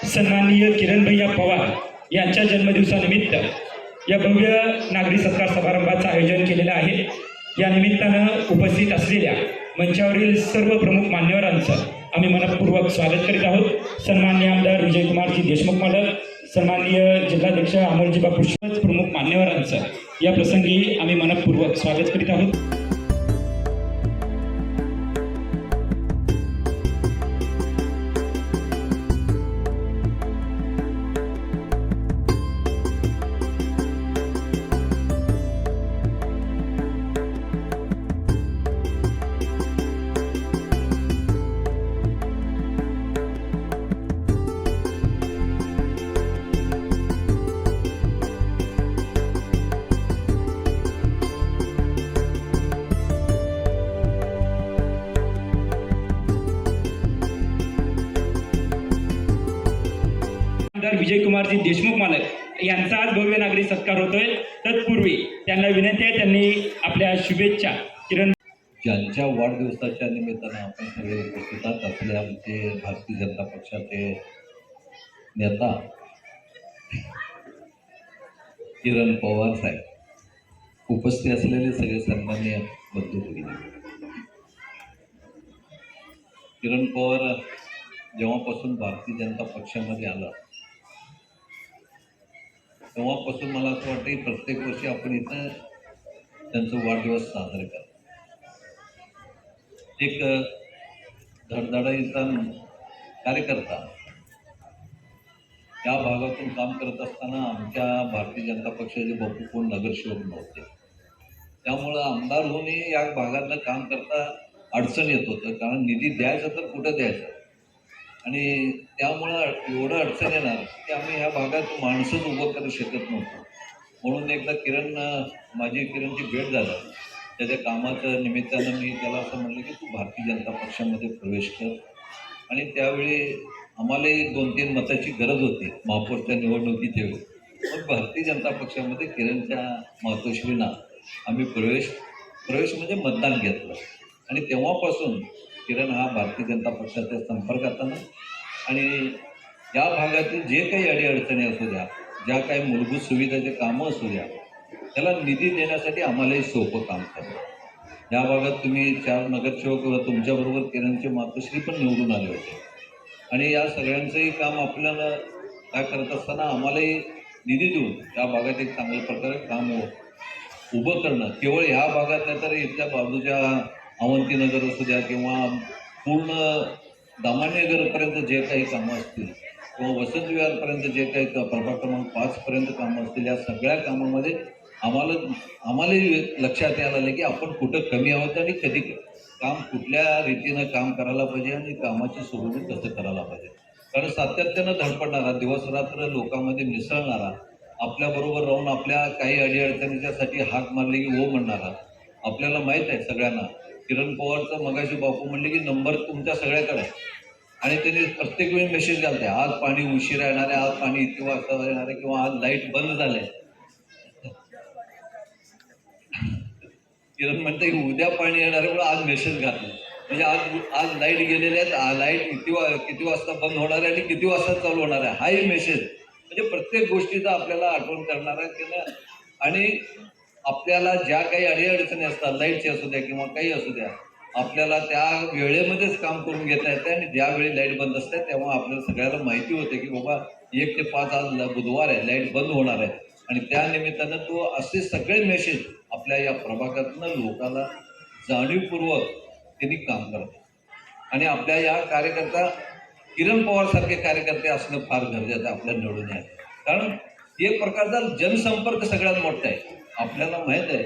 सन्माननीय किरण भैया पवार यांच्या जन्मदिवसानिमित्त या भव्य नागरी सत्कार समारंभाचं आयोजन केलेलं आहे। या निमित्तानं उपस्थित असलेल्या मंचावरील सर्व प्रमुख मान्यवरांचं आम्ही मनपूर्वक स्वागत करीत आहोत। सन्माननीय आमदार विजयकुमारजी देशमुख मालक, सन्माननीय जिल्हाध्यक्ष अमोलजी बापू, प्रमुख मान्यवरांचं या प्रसंगी आम्ही मनपूर्वक स्वागत करीत आहोत। विजयकुमारजी देशमुख मालक यांचा आज भव्य नागरी सत्कार होतोय। तत्पूर्वी त्यांना विनंती आहे, त्यांनी आपल्या शुभेच्छा किरण ज्यांच्या वाढदिवसाच्या निमित्तानं आपण सगळे उपस्थित आहात, आपले आमचे भारतीय जनता पक्षाचे नेता किरण पवार साहेब, उपस्थित असलेले सगळे सन्माननीय बंधू भगिनी, किरण पवार जेव्हापासून भारतीय जनता पक्षामध्ये आला तेव्हापासून मला असं वाटतं की प्रत्येक वर्षी आपण इथं त्यांचा वाढदिवस साजरा करतो। एक धडधडाईचा कार्यकर्ता या भागातून काम करत असताना आमच्या भारतीय जनता पक्षाचे बापू कोण नगरसेवक नव्हते, त्यामुळं आमदार होऊनही या भागातलं काम करता अडचण येत होतं, कारण निधी द्यायचा तर कुठं द्यायचा, आणि त्यामुळं एवढं अडचण येणार की आम्ही ह्या भागात माणसंच उभं करू शकत नव्हतो। म्हणून एकदा माझी किरणची भेट झाली, त्याच्या कामाच्या निमित्तानं मी त्याला असं म्हणलं की तू भारतीय जनता पक्षामध्ये प्रवेश कर, आणि त्यावेळी आम्हालाही 2-3 मताची गरज होती महापौरच्या निवडणुकीच्या वेळी। मग भारतीय जनता पक्षामध्ये किरणच्या मातोश्रींना आम्ही प्रवेश म्हणजे मतदान घेतलं, आणि तेव्हापासून किरण हा भारतीय जनता पक्षाच्या संपर्कात आला, आणि या भागातील जे काही अडीअडचणी असू द्या, ज्या काही मूलभूत सुविधाचे कामं असू द्या, त्याला निधी देण्यासाठी आम्हालाही सोपं काम करतं। या भागात तुम्ही 4 नगरसेवक तुमच्याबरोबर किरणचे मातोश्री पण निवडून आले होते, आणि या सगळ्यांचंही काम आपल्याला काय करत असताना आम्हालाही निधी देऊन या भागात एक चांगल्या प्रकारे काम उभं करणं, केवळ ह्या भागात नाही तर इथल्या बाजूच्या अवंतीनगर असू द्या किंवा पूर्ण दामानीनगरपर्यंत जे काही कामं असतील किंवा वसंत विहारपर्यंत जे काही प्रभाग क्रमांक 5पर्यंत कामं असतील, या सगळ्या कामामध्ये आम्हालाही लक्षात यायला आलं की आपण कुठं कमी आहोत आणि कधी काम कुठल्या रीतीनं काम करायला पाहिजे आणि कामाची सुरुवात कसं करायला पाहिजे। कारण सातत्यानं धडपडणारा, दिवसरात्र लोकांमध्ये मिसळणारा, आपल्याबरोबर राहून आपल्या काही अडीअडचणीच्यासाठी हाक मारले की हो म्हणणारा, आपल्याला माहीत आहे सगळ्यांना किरण पवारचा मगाशी बापू म्हणले की नंबर तुमच्या सगळ्याकडे आहे, आणि त्यांनी प्रत्येक वेळी मेसेज घालते, आज पाणी उशिरा येणार आहे, आज पाणी इतके वाजता येणार आहे, किंवा आज लाईट बंद झाले। किरण म्हणते की उद्या पाणी येणार आहे, पण आज मेसेज घातले, म्हणजे आज लाईट गेलेले आहेत, लाईट किती वाजता बंद होणार आहे आणि किती वाजता चालू होणार आहे, हाही मेसेज, म्हणजे प्रत्येक गोष्टीचा आपल्याला आठवण करणार आहे की नाही। आणि आपल्याला ज्या काही अडीअडचणी असतात, लाईटची असू द्या किंवा काही असू द्या, आपल्याला त्या वेळेमध्येच काम करून घेता येतं, आणि ज्यावेळी लाईट बंद असते तेव्हा आपल्याला सगळ्याला माहिती होते की बाबा 1 ते 5 आज बुधवार आहे, लाईट बंद होणार आहे, आणि त्या निमित्तानं तो असे सगळे मेसेज आपल्या या प्रभागातनं लोकांना जाणीवपूर्वक त्यांनी काम करतात, आणि आपल्या या कार्यकर्ता किरण पवारसारखे कार्यकर्ते असणं फार गरजेचं आपल्याला निवडून आहे, कारण एक प्रकारचा जनसंपर्क सगळ्यात मोठा आहे। आपल्याला माहीत आहे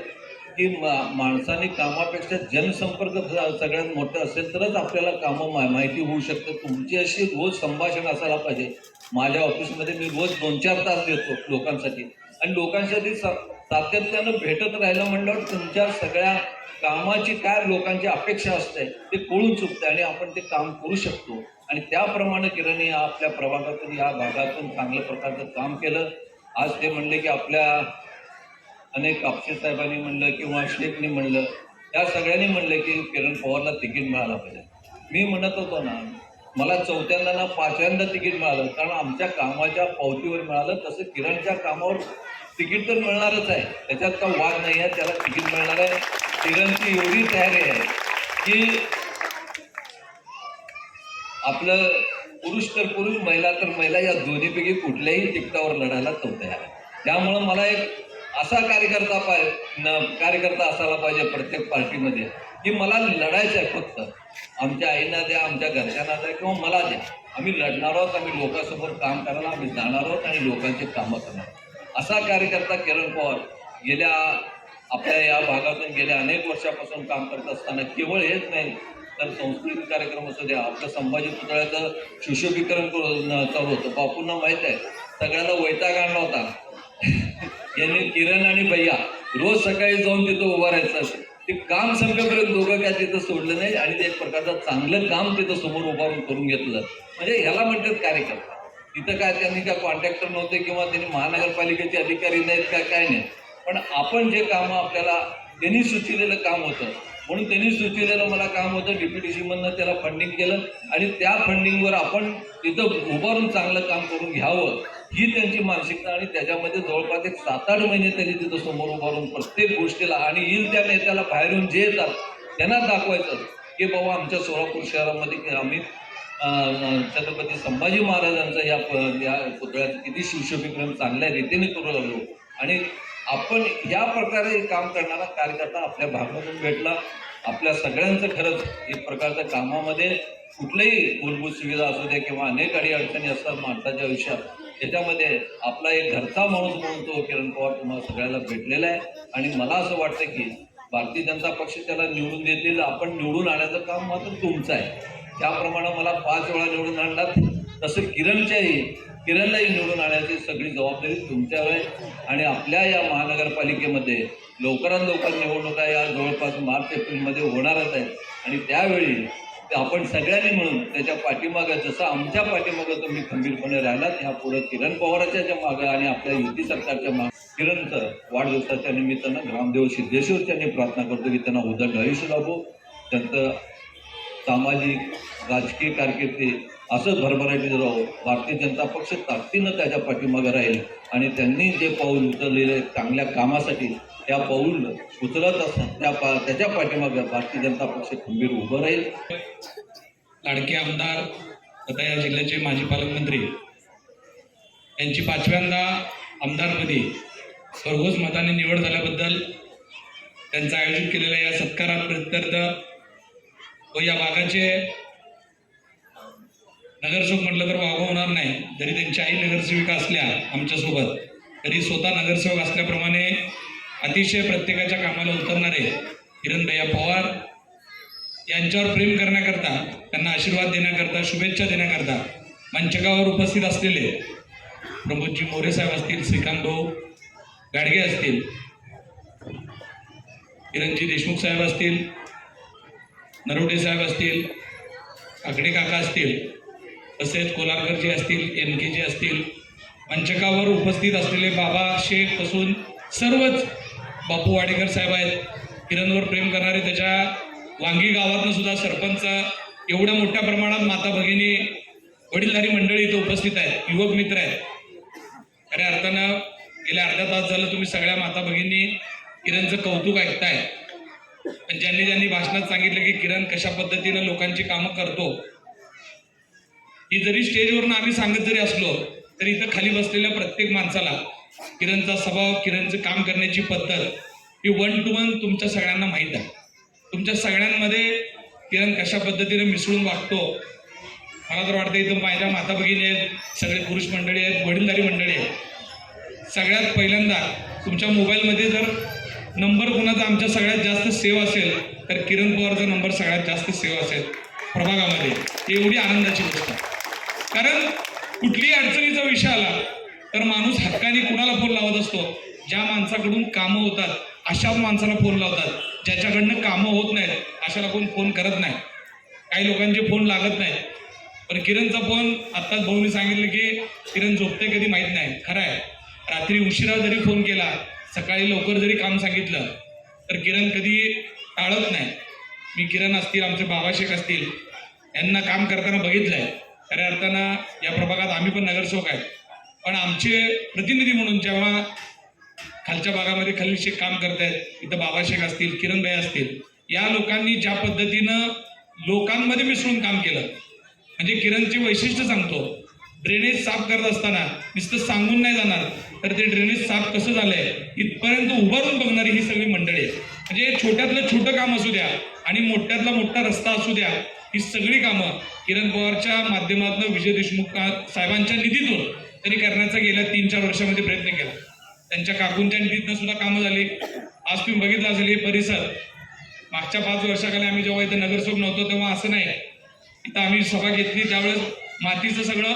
की माणसाने कामापेक्षा जनसंपर्क सगळ्यात मोठं असेल तरच आपल्याला कामं माहिती होऊ शकतं। तुमची अशी रोज संभाषण असायला पाहिजे। माझ्या ऑफिसमध्ये मी रोज 2-4 तास देतो लोकांसाठी, आणि लोकांसाठी सातत्यानं भेटत राहिलं म्हणल्यावर तुमच्या सगळ्या कामाची काय लोकांची अपेक्षा असते ते कळून चुकते, आणि आपण ते काम करू शकतो, आणि त्याप्रमाणे किरणने आपल्या प्रभागातून या भागातून चांगल्या प्रकारचं काम केलं। आज ते म्हणले की आपल्या अनेक कापसे साहेबांनी म्हणलं किंवा शेखनी म्हणलं, या सगळ्यांनी म्हणलं की किरण पवारला तिकीट मिळालं पाहिजे। मी म्हणत होतो ना मला चौथ्यांदा ना पाचव्यांदा तिकीट मिळालं, कारण आमच्या कामाच्या पावतीवर मिळालं. तसं किरणच्या कामावर तिकीट तर मिळणारच आहे, त्याच्यात का वाद नाही आहे, त्याला तिकीट मिळणार आहे. किरणची एवढी तयारी आहे की आपलं पुरुष तर पुरुष, महिला तर महिला, या दोन्हीपैकी कुठल्याही तिकिटावर लढायला तो तयार आहे. त्यामुळं मला एक असा कार्यकर्ता असायला पाहिजे प्रत्येक पार्टीमध्ये की मला लढायचं आहे. फक्त आमच्या आईना द्या, आमच्या घरच्यांना द्या किंवा मला द्या, आम्ही लढणार आहोत, आम्ही लोकांसमोर काम करायला आम्ही जाणार आहोत आणि लोकांचे कामं करणार. असा कार्यकर्ता किरण पवार गेल्या आपल्या या भागातून गेल्या अनेक वर्षापासून काम करत असताना केवळ हेच नाही तर सांस्कृतिक कार्यक्रम असू द्या, आपलं संभाजी पुतळ्याचं सुशोभीकरण चालू होतं. बापूंना माहीत आहे, सगळ्याला वैताग आणला होता. यांनी किरण आणि भैया रोज सकाळी जाऊन तिथं उभं राहायचं. ते काम संपेपर्यंत दोघं काय तिथं सोडलं नाही आणि ते एक प्रकारचं चांगलं काम तिथं समोर उभारून करून घेतलं. म्हणजे ह्याला म्हणतात कार्यकर्ता. तिथं काय त्यांनी काय कॉन्ट्रॅक्टर नव्हते किंवा त्यांनी महानगरपालिकेचे अधिकारी नाहीत काय नाही, पण आपण जे कामं आपल्याला त्यांनी सुचवलेलं काम होतं, म्हणून त्यांनी सुचवलेलं मला काम होतं. DPTC-मधनं त्याला फंडिंग केलं आणि त्या फंडिंगवर आपण तिथं उभारून चांगलं काम करून घ्यावं ही त्यांची मानसिकता. आणि त्याच्यामध्ये जवळपास एक 7-8 महिने त्यांनी तिथं समोर उभारून प्रत्येक गोष्टीला आणि येईल त्या नेत्याला बाहेरून जे येतात त्यांना दाखवायचं की बाबा आमच्या सोलापूर शहरामध्ये आम्ही छत्रपती संभाजी महाराजांचं या पुतळ्याचं किती सुशोभीकरण चांगल्या रीतीने करू लागलो. आणि आपण या प्रकारे काम करणारा कार्यकर्ता आपल्या भागातून भेटला. आपल्या सगळ्यांचं खरंच एक प्रकारच्या कामामध्ये कुठल्याही मूलभूत सुविधा असू द्या किंवा अनेक अडचणी असतात माणसाच्या आयुष्यात, त्याच्यामध्ये आपला एक घरचा माणूस म्हणून तो किरण पवार तुम्हाला सगळ्याला भेटलेला आहे. आणि मला असं वाटतं की भारतीय जनता पक्ष त्याला निवडून देतील, आपण निवडून आणण्याचं काम मात्र तुमचं आहे. त्याप्रमाणे मला 5 वेळा निवडून आणलात, तसं किरणलाही निवडून आणण्याची सगळी जबाबदारी तुमच्यावर आहे. आणि आपल्या या महानगरपालिकेमध्ये लवकरात लवकर निवडणुका या जवळपास मार्च-एप्रिलमध्ये होणारच आहेत. आणि त्यावेळी आपण सगळ्यांनी मिळून त्याच्या पाठीमागं, जसं आमच्या पाठीमागं तुम्ही खंबीरपणे राहिलात, ह्या पुढे किरण पवाराच्या मागं आणि आपल्या युती सरकारच्या मागं किरणचं वाढदिवसाच्या निमित्तानं ग्रामदेव सिद्धेश्वरच्यांनी प्रार्थना करतो की त्यांना उदंड आयुष्य लाभो, त्यांचं सामाजिक राजकीय कारकिर्दी असंच भरभराटीत राहो. भारतीय जनता पक्ष ताकदीनं त्याच्या पाठीमागं राहील आणि त्यांनी जे पाऊल उचललेले चांगल्या कामासाठी त्या पाऊल उचलत असतात त्याच्या पाठीमागं भारतीय जनता पक्ष खंबीर उभं राहील. लाडके आमदार आता या जिल्ह्याचे माजी पालकमंत्री यांची 5व्यांदा आमदारपदी भरघोस मताने निवड झाल्याबद्दल त्यांचं आयोजित केलेल्या या सत्कारात प्रत्यर्थ व या भागाचे नगरसेवक म्हटलं तर वावं होणार नाही. जरी त्यांची आई नगरसेविका असल्या आमच्यासोबत, तरी स्वतः नगरसेवक असल्याप्रमाणे अतिशय प्रत्येकाच्या कामाला उतरणारे किरणभैया पवार यांच्यावर प्रेम करण्याकरता, त्यांना आशीर्वाद देण्याकरता, शुभेच्छा देण्याकरता मंचकावर उपस्थित असलेले प्रमोदजी मोरे साहेब असतील, श्रीकांत भाऊ गाडगे असतील, किरणजी देशमुख साहेब असतील, नरोटे साहेब असतील, आकडे काका असतील, तसेच कोलारकरजी असतील, NKजी असतील, मंचकावर उपस्थित असलेले बाबा शेख पासून सर्वच, बापू वाडेकर साहेब आहेत, किरणवर प्रेम करणारे, त्याच्या वांगी गावातनं सुद्धा सरपंच, एवढ्या मोठ्या प्रमाणात माता भगिनी, वडीलधारी मंडळी इथं उपस्थित आहेत, युवक मित्र आहेत. खऱ्या अर्थानं गेल्या अर्धा तास झालं तुम्ही सगळ्या माता भगिनी किरणचं कौतुक ऐकताय. पण ज्यांनी भाषणात सांगितलं की किरण कशा पद्धतीनं लोकांची कामं करतो, ही जरी स्टेजवरून आम्ही सांगत जरी असलो तरी इथं खाली बसलेल्या प्रत्येक माणसाला किरणचा स्वभाव, किरणचं काम करण्याची पद्धत ही 1 to 1 तुमच्या सगळ्यांना माहीत आहे. तुमच्या सगळ्यांमध्ये किरण कशा पद्धतीने मिसळून वागतो. मला तर वाटतं इथं माझ्या माता भगिनी आहेत, सगळे पुरुष मंडळी आहेत, वडीलधारी मंडळी आहेत. सगळ्यात पहिल्यांदा तुमच्या मोबाईलमध्ये जर नंबर कोणाचा आमच्या सगळ्यात जास्त सेव्ह असेल तर किरण पवारचा नंबर सगळ्यात जास्त सेव्ह असेल प्रभागामध्ये. एवढी आनंदाची गोष्ट आहे. कारण कुठलीही अडचणीचा विषय आला तर माणूस हक्काने कुणाला फोन लावत असतो? ज्या माणसाकडून कामं होतात अशाच माणसाला फोन लावतात. ज्याच्याकडनं कामं होत नाहीत अशाला कोण फोन करत नाही. काही लोकांचे फोन लागत नाहीत. पण किरणचा फोन आत्ताच भाऊनी सांगितलं की किरण झोपते कधी माहीत नाही. खरं आहे, रात्री उशिरा जरी फोन केला, सकाळी लवकर जरी काम सांगितलं तर किरण कधी टाळत नाही. मी किरण असतील, आमचे बाबा शेख असतील, यांना काम करताना बघितलं आहे. खऱ्या अर्थानं या प्रभागात आम्ही पण नगरसेवक आहेत, पण आमचे प्रतिनिधी म्हणून जेव्हा खालच्या भागामध्ये खलील शेख काम करतायत, इथं बाबा शेख असतील, किरणभाई असतील, या लोकांनी ज्या पद्धतीनं लोकांमध्ये मिसळून काम केलं, म्हणजे किरणचे वैशिष्ट्य सांगतो, ड्रेनेज साफ करत असताना नुसतं सांगून नाही जाणार, तर ते ड्रेनेज साफ कसं झालंय इथपर्यंत उभारून बघणारी ही सगळी मंडळी आहे. म्हणजे छोट्यातलं छोटं काम असू द्या आणि मोठ्यातला मोठा रस्ता असू द्या, ही सगळी कामं किरण पवारच्या माध्यमातून, विजय देशमुख साहेबांच्या निधीतून त्यांनी करण्याचा गेल्या 3-4 वर्षामध्ये प्रयत्न केला. त्यांच्या काकूंच्या निधीतनं सुद्धा कामं झाली. आज तुम्ही बघितलं असेल हे परिसर, मागच्या 5 वर्षाखाली आम्ही जेव्हा इथं नगरसेवक नव्हतो तेव्हा असं नाही, इथं आम्ही सभा घेतली त्यावेळेस मातीचं सगळं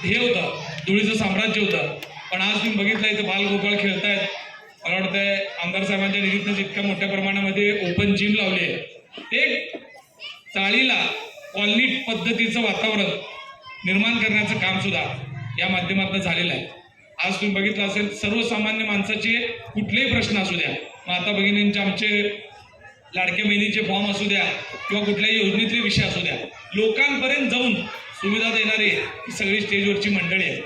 हे होतं, धुळीचं साम्राज्य होतं. पण आज तुम्ही बघितलं इथं बालगोपाळ खेळतायत. मला वाटतंय आमदार साहेबांच्या निधीतनं इतक्या मोठ्या प्रमाणामध्ये ओपन जिम लावली आहे. एक चाळीला कॉलनी पद्धतीचं वातावरण निर्माण करण्याचं काम सुद्धा या माध्यमातून झालेलं आहे. आज तुम्ही बघितलं असेल सर्वसामान्य माणसाचे कुठलेही प्रश्न असू द्या, माता भगिनींचे आमचे लाडक्या बहिणीचे फॉर्म असू द्या किंवा कुठल्याही योजनेतले विषय असू द्या, लोकांपर्यंत जाऊन सुविधा देणारी ही सगळी स्टेजवरची मंडळी आहे.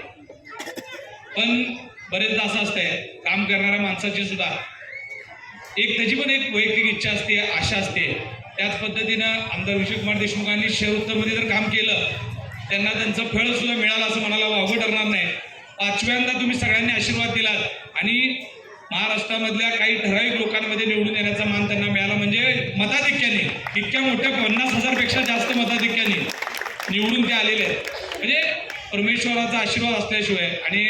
पण बरेचदा असं असतंय काम करणाऱ्या माणसाची सुद्धा त्याची पण एक वैयक्तिक इच्छा असते, आशा असते. त्याच पद्धतीनं आमदार विजयकुमार देशमुखांनी शहर उत्तरमध्ये जर काम केलं, त्यांना त्यांचं फळ सुद्धा मिळालं असं म्हणायला अवघड ठरणार नाही. 5व्यांदा तुम्ही सगळ्यांनी आशीर्वाद दिलात आणि महाराष्ट्रामधल्या काही ठराविक लोकांमध्ये निवडून येण्याचा मान त्यांना मिळाला, म्हणजे मताधिक्याने, इतक्या मोठ्या 50,000 पेक्षा जास्त मताधिक्याने निवडून ते आलेले आहेत. म्हणजे परमेश्वराचा आशीर्वाद असल्याशिवाय आणि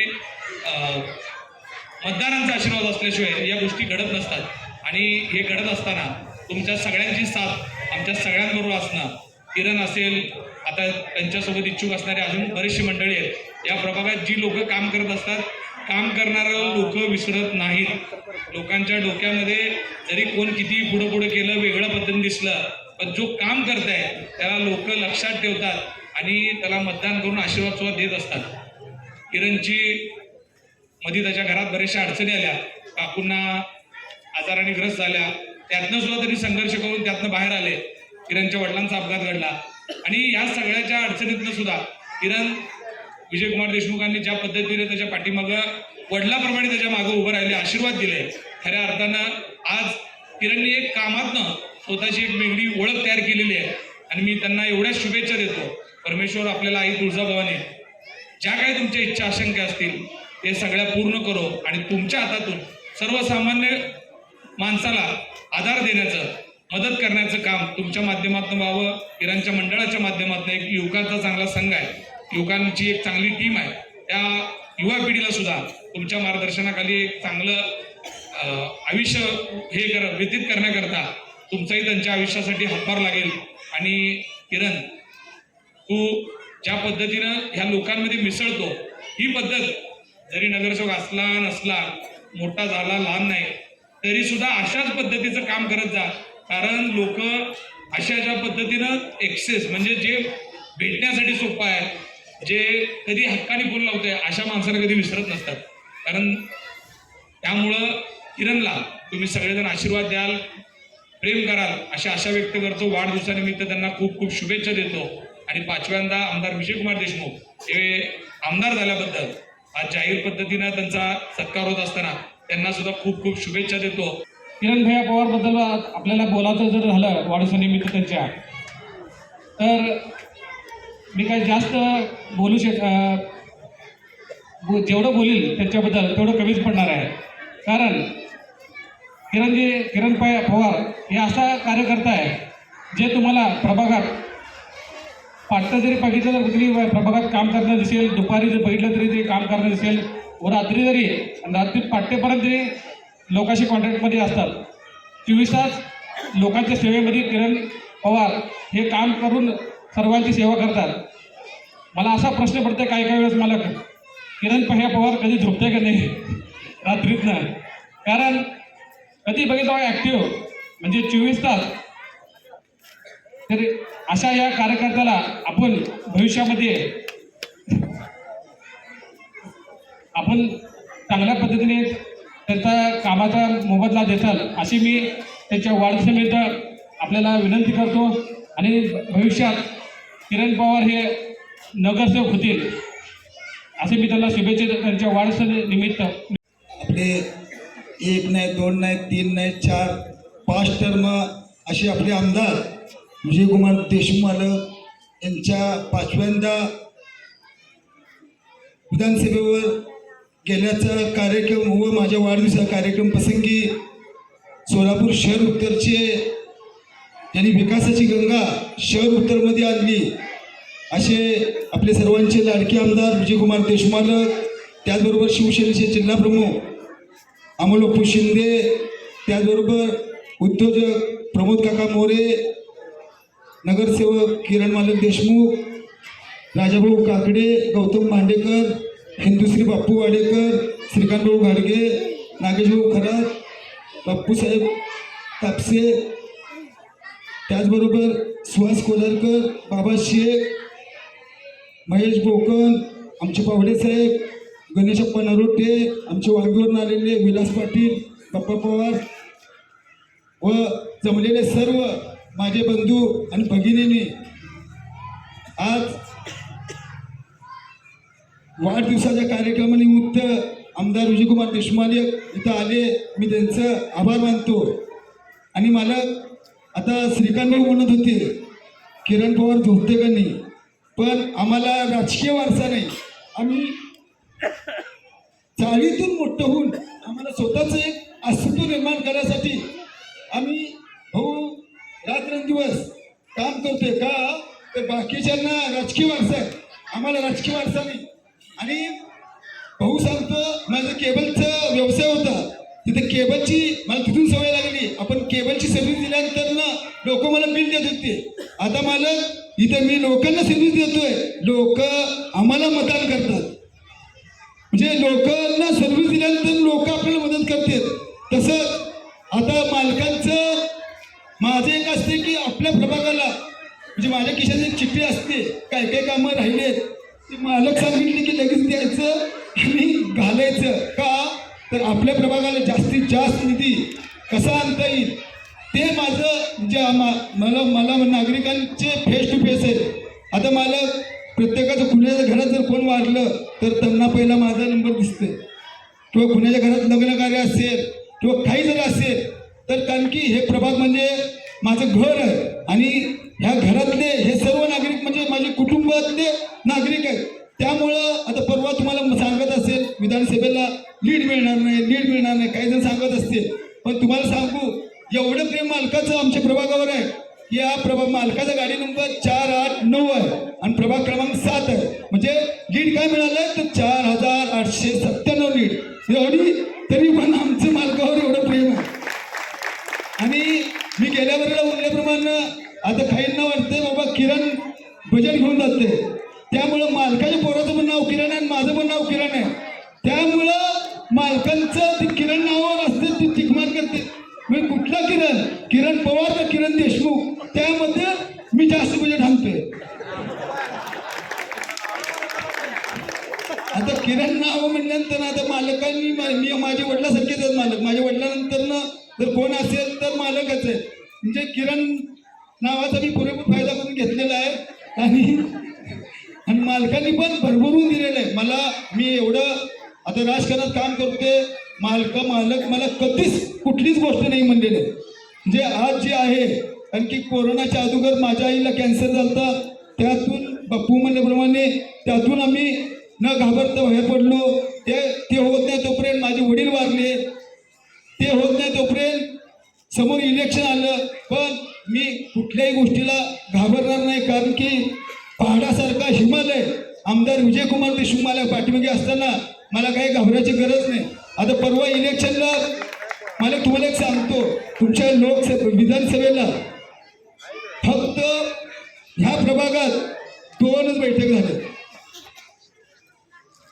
मतदारांचा आशीर्वाद असल्याशिवाय या गोष्टी घडत नसतात. आणि हे घडत असताना तुमच्या सगळ्यांची साथ आमच्या सगळ्यांबरोबर असणं, किरण असेल, आता त्यांच्यासोबत इच्छुक असणारे अजून बरेचशी मंडळी आहेत. या प्रभागात जी लोक काम करत असतात, काम करणारे लोक विसरत नाहीत. लोकांच्या डोक्यामध्ये जरी कोण किती पुढं पुढं केलं, वेगळं पद्धतीने दिसलं, पण जो काम करताय त्याला लोक लक्षात ठेवतात आणि त्याला मतदान करून आशीर्वाद सुद्धा देत असतात. किरणची मध्ये त्याच्या घरात बऱ्याचशा अडचणी आल्या, काकूंना आजाराने ग्रस्त झाल्या, त्यातनं सुद्धा त्यांनी संघर्ष करून त्यातनं बाहेर आले. किरणच्या वडिलांचा अपघात घडला आणि या सगळ्याच्या अडचणीतनं सुद्धा किरण विजयकुमार देशमुखांनी ज्या पद्धतीने त्याच्या पाठीमागं वडिलाप्रमाणे त्याच्या मागं उभं राहिले, आशीर्वाद दिले, खऱ्या अर्थानं आज किरणनी एक कामातनं स्वतःची एक वेगळी ओळख तयार केलेली आहे. आणि मी त्यांना एवढ्या शुभेच्छा देतो. परमेश्वर आपल्याला आई तुळजाभवानी ज्या काही तुमच्या इच्छा आशंका असतील ते सगळ्या पूर्ण करो आणि तुमच्या हातातून सर्वसामान्य माणसाला आधार देण्याचं, मदत करण्याचं काम तुमच्या माध्यमातून व्हावं. किरणच्या मंडळाच्या माध्यमातून एक युवकांचा चांगला संघ आहे, युवकांची एक चांगली टीम आहे. त्या युवा पिढीला सुद्धा तुमच्या मार्गदर्शनाखाली एक चांगलं आयुष्य व्यतीत करण्याकरता तुमचाही त्यांच्या आयुष्यासाठी हातभार लागेल. आणि किरण, तू ज्या पद्धतीनं ह्या लोकांमध्ये मिसळतो, ही पद्धत जरी नगरसेवक असला नसला, मोठा झाला लहान नाही, तरी सुद्धा अशाच पद्धतीचं काम करत जा. कारण लोक अशा ज्या पद्धतीनं एक्सेस म्हणजे जे भेटण्यासाठी सोपं आहे, जे कधी हक्काने बोल लावतोय, अशा माणसाला कधी विसरत नसतात. कारण त्यामुळं किरणला तुम्ही सगळेजण आशीर्वाद द्याल, प्रेम कराल अशी आशा व्यक्त करतो. वाढदिवसानिमित्त त्यांना खूप खूप शुभेच्छा देतो. आणि 5व्यांदा आमदार विजयकुमार देशमुख हे आमदार झाल्याबद्दल आज जाहीर पद्धतीनं त्यांचा सत्कार होत असताना त्यांना सुद्धा खूप खूप शुभेच्छा देतो. किरण भैया पवारबद्दल आपल्याला बोलायचं जर झालं वाढदिवसानिमित्त त्यांच्या, तर मी काही जास्त बोलू जेवढं बोलील त्यांच्याबद्दल तेवढं कमीच पडणार आहे. कारण किरण पवार हे असा कार्यकर्ता आहे जे तुम्हाला प्रभागात पाटलं जरी बघितलं तर कुठली प्रभागात काम करणं दिसेल, दुपारी जर बघितलं तरी ते काम करणं दिसेल, व रात्री पाट्टेपर्यंत तरी लोकांशी कॉन्टॅक्टमध्ये असतात. 24 तास लोकांच्या सेवेमध्ये किरण पवार हे काम करून सर्वांची सेवा करतात. मला असा प्रश्न पडतो काही वेळेस मला, किरण पवार कधी झोपते का नाही रात्रीतनं? कारण कधी बघितलं ॲक्टिव्ह म्हणजे 24 तास. तर अशा या कार्यकर्त्याला आपण भविष्यामध्ये आपण चांगल्या पद्धतीने त्यांचा कामाचा मोबदला देसाल अशी मी त्यांच्या वाढदिवसानिमित्त आपल्याला विनंती करतो. आणि भविष्यात किरण पवार हे नगरसेवक होतील असे मी त्यांना शुभेच्छा त्यांच्या वाढदिवसानिमित्त. आपले 1 नाही 2 नाही 3 नाही 4 5 टर्म असे आपले आमदार विजयकुमार देशमुख मालक यांच्या 5व्यांदा विधानसभेवर गेल्याचा कार्यक्रम व माझ्या वाढदिवसा कार्यक्रम प्रसंगी सोलापूर शहर उत्तरचे त्यांनी विकासाची गंगा शहर उत्तरमध्ये आणली असे आपले सर्वांचे लाडके आमदार विजयकुमार देशमुख मालक, त्याचबरोबर शिवसेनेचे जिल्हाप्रमुख अमोल शिंदे, त्याचबरोबर उद्योजक प्रमोद काका मोरे, नगरसेवक किरण मालक देशमुख, राजाभाऊ काकडे, गौतम भांडेकर, हिंदुश्री बाप्पू वाडेकर, श्रीकांतभाऊ घाडगे, नागेशभाऊ खरात, बाप्पूसाहेब कापसे, त्याचबरोबर सुहास कोलारकर, बाबा शेख, महेश बोकन, आमचे पावडेसाहेब, गणेशप्पा नरोटे, आमचे वांगीवरून आलेले विलास पाटील, बाप्पा पवार व जमलेले सर्व माझे बंधू आणि भगिनींनी आज वाढदिवसाच्या कार्यक्रमानिमित्त आमदार विजयकुमार देशमुख इथं आले. मी त्यांचं आभार मानतो. आणि मला आता श्रीकांतभाऊ म्हणत होते किरण पवार झोपते का नाही, पण आम्हाला राजकीय वारसा नाही. आम्ही चाळीतून मोठं होऊन आम्हाला स्वतःचं एक अस्तित्व निर्माण करण्यासाठी आम्ही भाऊ रात्रंदिवस काम करतोय. का तर बाकीच्यांना राजकीय वारसा आहे, आम्हाला राजकीय वारसा नाही. आणि भाऊ सांगतो माझं केबलचा व्यवसाय होता, तिथे केबलची मला तिथून सवय लागली. आपण केबलची सर्व्हिस दिल्यानंतर ना लोक मला बिल देत होते. आता मला इथं मी लोकांना सर्व्हिस देतोय, लोक आम्हाला मतदान करतात. म्हणजे लोकांना सर्व्हिस दिल्यानंतर लोक आपल्याला मदत करतात. तसंच आता मालकांचं माझं एक असते की आपल्या प्रभागाला म्हणजे माझ्या खिशात एक चिठ्ठी असते, काय काय कामं राहिलेत ते मालक सांगितले की लगेच द्यायचं आणि घालायचं. का तर आपल्या प्रभागाला जास्तीत जास्त निधी कसा आणता येईल ते माझं म्हणजे मला नागरिकांचे फेस टू फेस आहे. आता मला प्रत्येकाचं कुणाच्या घरात जर कोण वारलं तर त्यांना पहिला माझा नंबर दिसते, किंवा कुणाच्या घरात लग्न कार्य असेल किंवा काही जर असेल तर, कारण की हे प्रभाग म्हणजे माझं घर आहे आणि ह्या घरातले हे सर्व नागरिक म्हणजे माझे कुटुंबातले नागरिक आहेत. त्यामुळं आता परवा तुम्हाला सांगत असेल विधानसभेला लीड मिळणार नाही काही जण सांगत असतील, पण तुम्हाला सांगू एवढं प्रेम मालकाचं आमच्या प्रभागावर आहे की या मालकाचा गाडी नंबर 489 आहे आणि प्रभाग क्रमांक 7 आहे. म्हणजे लीड काय मिळालं तर 4897 लीड एवढी, तरी पण आमचं मालकावर एवढं प्रेम आहे. आणि मी गेल्या वेळेला बोलल्याप्रमाणे आता काहींना वाटतंय बाबा किरण बजेट घेऊन जाते, त्यामुळं मालकाच्या पोराचं पण नाव किरण आहे आणि माझं पण नाव किरण आहे. त्यामुळं मालकांचं ते किरण नावावर असते ते टिकमार करते. म्हणजे कुठला किरण पवार का किरण देशमुख, त्यामध्ये मी जास्त बजेट आणतोय. आता किरण नाव म्हणल्यानंतर आता मालकांनी मी माझ्या वडिलासारखेच आहेत मालक. माझ्या वडिलांनंतर ना जर कोण असेल तर मालकच आहे. म्हणजे किरण नावाचा मी पुरेपूर फायदा करून घेतलेला आहे आणि मालकांनी पण भरभरून दिलेलं आहे मला. मी एवढं आता राजकारणात काम करते, मालक मला कधीच कुठलीच गोष्ट नाही म्हणलेली आहे. म्हणजे आज जे आहे, कारण की कोरोनाच्या अगोदर माझ्या आईला कॅन्सर झाला, त्यातून बाप्पू म्हणल्याप्रमाणे त्यातून आम्ही न घाबरता बाहेर पडलो. ते होत नाही तोपर्यंत माझे वडील वारले, ते होत नाही तोपर्यंत समोर इलेक्शन आलं, पण मी कुठल्याही गोष्टीला घाबरणार नाही. कारण की पहाडासारखा हिमालय आमदार विजयकुमार देशमुख मला पाठीमागे असताना मला काही घाबरायची गरज नाही. आता परवा इलेक्शनला मला तुम्हाला एक सांगतो, तुमच्या विधानसभेला फक्त ह्या प्रभागात 2च बैठक झाल्या.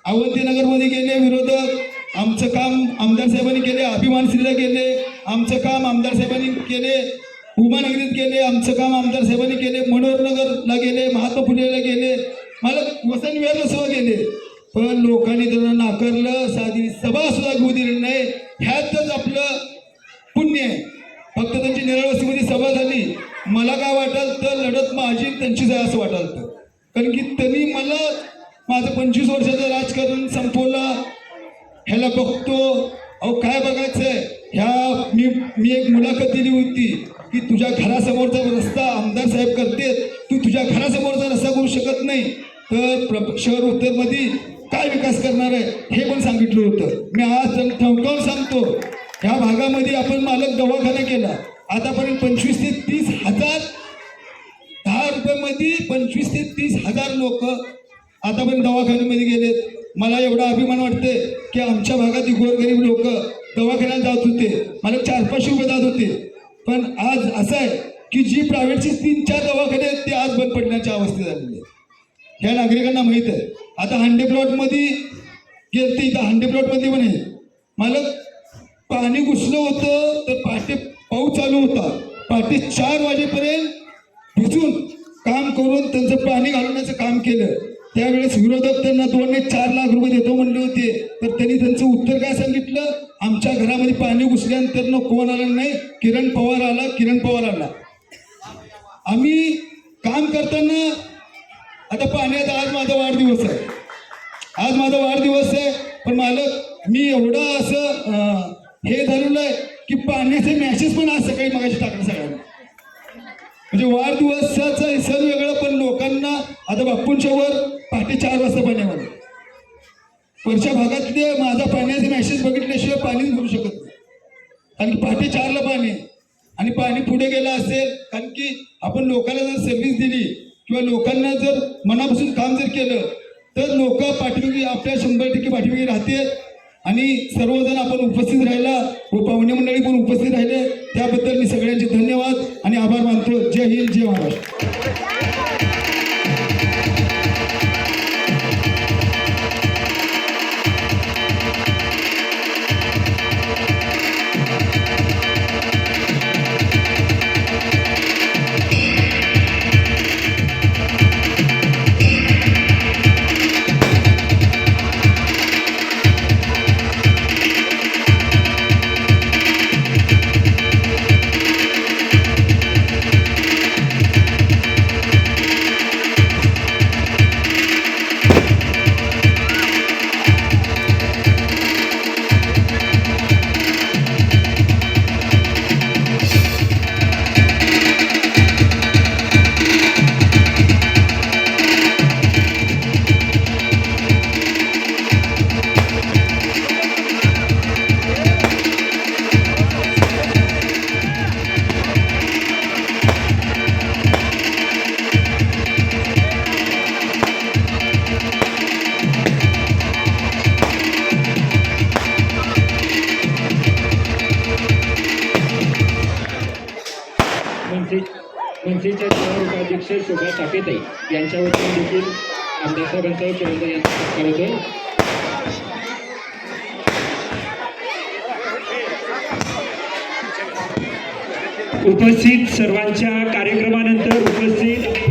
अवंतीनगरमध्ये गेले विरोधक, आमचं काम आमदार साहेबांनी केले. अभिमानश्रीला गेले, आमचं काम आमदार साहेबांनी केले. उमानगरीत गेले, आमचं काम आमदार साहेबांनी केले. मनोहरनगरला गेले, महात्मा फुलेला गेले, मला वसंत विहारला सुद्धा गेले, पण लोकांनी त्यांना नाकारलं. साधी सभा सुद्धा घेऊ दिली नाही. ह्यातच आपलं पुण्य आहे. फक्त त्यांची निराळवस्तीमध्ये सभा झाली. मला काय वाटलं तर लढत माझी त्यांचीच आहे असं वाटलं. कारण की त्यांनी मला माझं 25 वर्षाचं राजकारण संपवलं. ह्याला बघतो, अहो काय बघायचंय, मी एक मुलाखत दिली होती की तुझ्या घरासमोरचा रस्ता आमदार साहेब करतेत, तू तुझ्या घरासमोरचा रस्ता करू शकत नाही तर शहर उत्तरमध्ये काय विकास करणार आहे हे पण सांगितलं होतं. मी आज ठणकावून सांगतो, ह्या भागामध्ये आपण मालक दवाखाना केला, आतापर्यंत 25 ते 30 हजार, 10 रुपयामध्ये 25 ते 30 हजार लोक आतापर्यंत दवाखान्यामध्ये गेलेत. मला एवढा अभिमान वाटते की आमच्या भागातील गोरगरीब लोक दवाखान्यात जात होते, मला 400-500 रुपये जात होते. पण आज असं आहे की जी प्रायव्हेटची 3-4 दवाखाने आहेत ते आज बंद पडण्याच्या अवस्थेत आलेले. ह्या नागरिकांना माहीत आहे. आता हांडे प्लॉटमध्ये गेलते, इथं हांडे प्लॉटमध्ये पण आहे, मालक पाणी घुसलं होतं तर पहाटे पाऊस चालू होता, पहाटे 4 वाजेपर्यंत भिजून काम करून त्यांचं पाणी घालवण्याचं काम केलं. त्यावेळेस विरोधक त्यांना 2 ते 4 लाख रुपये देतो म्हणले होते, तर त्यांनी त्यांचं उत्तर काय सांगितलं, आमच्या घरामध्ये पाणी घुसल्यानंतर कोण आलं नाही, किरण पवार आला. आम्ही काम करताना आता पाण्यात आज माझा वाढदिवस आहे, पण मालक मी एवढं असं हे झालेलं आहे की पाण्याचे मॅसेज पण आज सकाळी मगाशी टाकलं सगळ्यांना. म्हणजे वाढदिवसाचा सण वेगळा, पण लोकांना आता बापूंच्या वर पहाटे 4 वाजता पाण्यामध्ये वरच्या भागातले माझा पाण्याचे मॅसेज बघितल्याशिवाय पाणीच भरू शकत नाही. कारण की पहाटे 4ला पाणी आणि पाणी पुढे गेलं असेल, कारण की आपण लोकांना जर सर्व्हिस दिली किंवा लोकांना जर मनापासून काम जर केलं तर लोक पाठीमागे आपल्या 100% पाठीमागे राहते. आणि सर्वजण आपण उपस्थित राहिला व पाहुणे मंडळी पण उपस्थित राहिले, त्याबद्दल मी सगळ्यांचे धन्यवाद आणि आभार मानतो. जय हिंद, जय महाराष्ट्र. मनसेच्या उपाध्यक्ष शोभा टाकेताई यांच्या वतीने देखील आमदार साहेबांचा चिरंजीव यांचा सत्कार होतोय. उपस्थित सर्वांच्या कार्यक्रमानंतर उपस्थित